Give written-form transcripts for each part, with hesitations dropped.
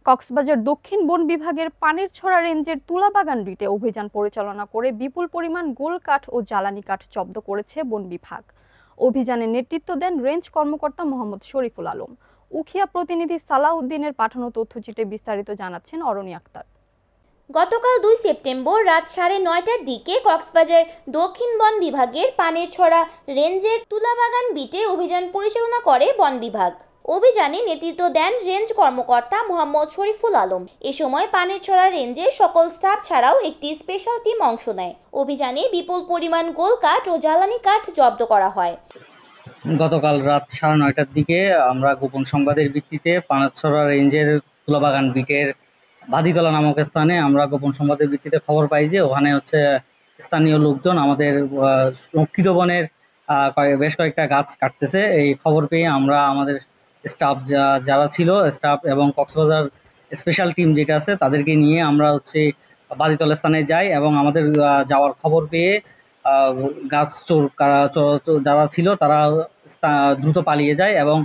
কক্সবাজার দক্ষিণ বন বিভাগের পানিরছড়া রেঞ্জের তুলাবাগান বিটে অভিযান পরিচালনা করে বিপুল পরিমাণ গোল কাঠ ও জ্বালানি কাঠ জব্দ করেছে বন বিভাগ। অভিযানে নেতৃত্ব দেন রেঞ্জ কর্মকর্তা মোহাম্মদ শরীফুল আলম। উখিয়া প্রতিনিধি সালাউদ্দিনের পাঠানো তথ্যচিত্রে বিস্তারিত জানাচ্ছেন অরণি আক্তার। গতকাল 2 সেপ্টেম্বর রাত 9:30টার দিকে কক্সবাজার দক্ষিণ বন বিভাগের পানিরছড়া রেঞ্জের তুলাবাগান বিটে অভিযান পরিচালনা করে বন বিভাগ। অভিযানে নেতৃত্ব দেন রেঞ্জ কর্মকর্তা মোহাম্মদ শরীফুল আলম। এ সময় পানিরছড়া রেঞ্জের সকল স্টাফ ছাড়াও একটি স্পেশাল টিম অংশ নেয়। অভিযানে বিপুল পরিমাণ গোল কাঠ ও জ্বালানি কাঠ জব্দ করা হয়। গতকাল রাত 9:30টার দিকে আমরা গোপন সংবাদের ভিত্তিতে পানিরছড়া রেঞ্জের তুলাবাগান বিটের বাদিতলা নামক স্থানে আমরা গোপন সংবাদের ভিত্তিতে খবর পাই যে ওখানে স্থানীয় লোকজন আমাদের রক্ষিত বনের বেশ কয়েকটা গাছ কাটতেছে। এই খবর পেয়ে আমরা আমাদের স্টাফ যারা ছিল স্টাফ এবং কক্সবাজার স্পেশাল টিম যেটা আছে তাদেরকে নিয়ে আমরা বাদিতলা স্থানে যাই এবং আমাদের যাওয়ার খবর পেয়ে গাছ চোর যারা ছিল তারা দ্রুত পালিয়ে যায় এবং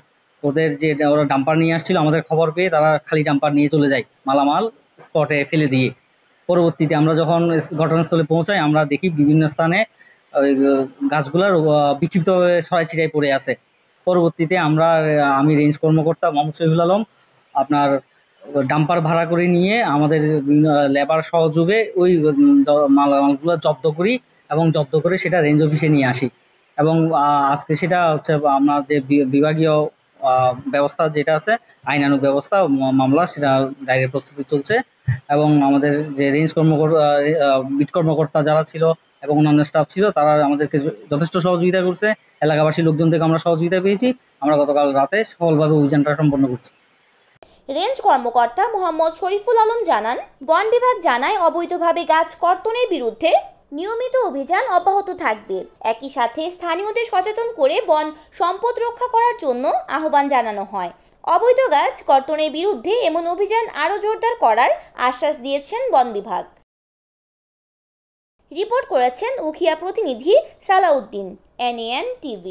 ওদের যে ওরা ডাম্পার নিয়ে আসছিল আমাদের খবর পেয়ে তারা খালি ডাম্পার নিয়ে চলে যায় মালামাল স্পটে ফেলে দিয়ে। পরবর্তীতে আমরা যখন ঘটনাস্থলে পৌঁছাই আমরা দেখি বিভিন্ন স্থানে ওই গাছগুলার বিক্ষিপ্তভাবে ছড়াই ছিটাই পড়ে আছে। পরবর্তীতে আমি রেঞ্জ কর্মকর্তা মোহাম্মদ শরীফুল আলম আপনার ডাম্পার ভাড়া করে নিয়ে আমাদের লেবার সহযোগে ওই মালামালগুলো জব্দ করি এবং জব্দ করে সেটা রেঞ্জ অফিসে নিয়ে আসি এবং আজকে সেটা আমাদের বিভাগীয় ব্যবস্থা যেটা আছে আইনানুগ ব্যবস্থা মামলা সেটা ডাইরেক্ট প্রস্তুতি চলছে এবং আমাদের যে রেঞ্জ বিট কর্মকর্তা যারা ছিল এবং অন্যান্য স্টাফ ছিল তারা আমাদেরকে যথেষ্ট সহযোগিতা করছে। এলাকাবাসী লোকজন থেকে আমরা সহযোগিতা পেয়েছি। আমরা গতকাল রাতে সফলভাবে অভিযানটা সম্পন্ন করছি। রেঞ্জ কর্মকর্তা মোহাম্মদ শরীফুল আলম জানান, বন বিভাগ জানায় অবৈধভাবে গাছ কর্তনের বিরুদ্ধে নিয়মিত অভিযান অব্যাহত থাকবে। একই সাথে স্থানীয়দের সচেতন করে বন সম্পদ রক্ষা করার জন্য আহ্বান জানানো হয়। অবৈধ গাছ কর্তনের বিরুদ্ধে এমন অভিযান আরও জোরদার করার আশ্বাস দিয়েছেন বন বিভাগ। রিপোর্ট করেছেন উখিয়া প্রতিনিধি সালাউদ্দিন, NAN TV।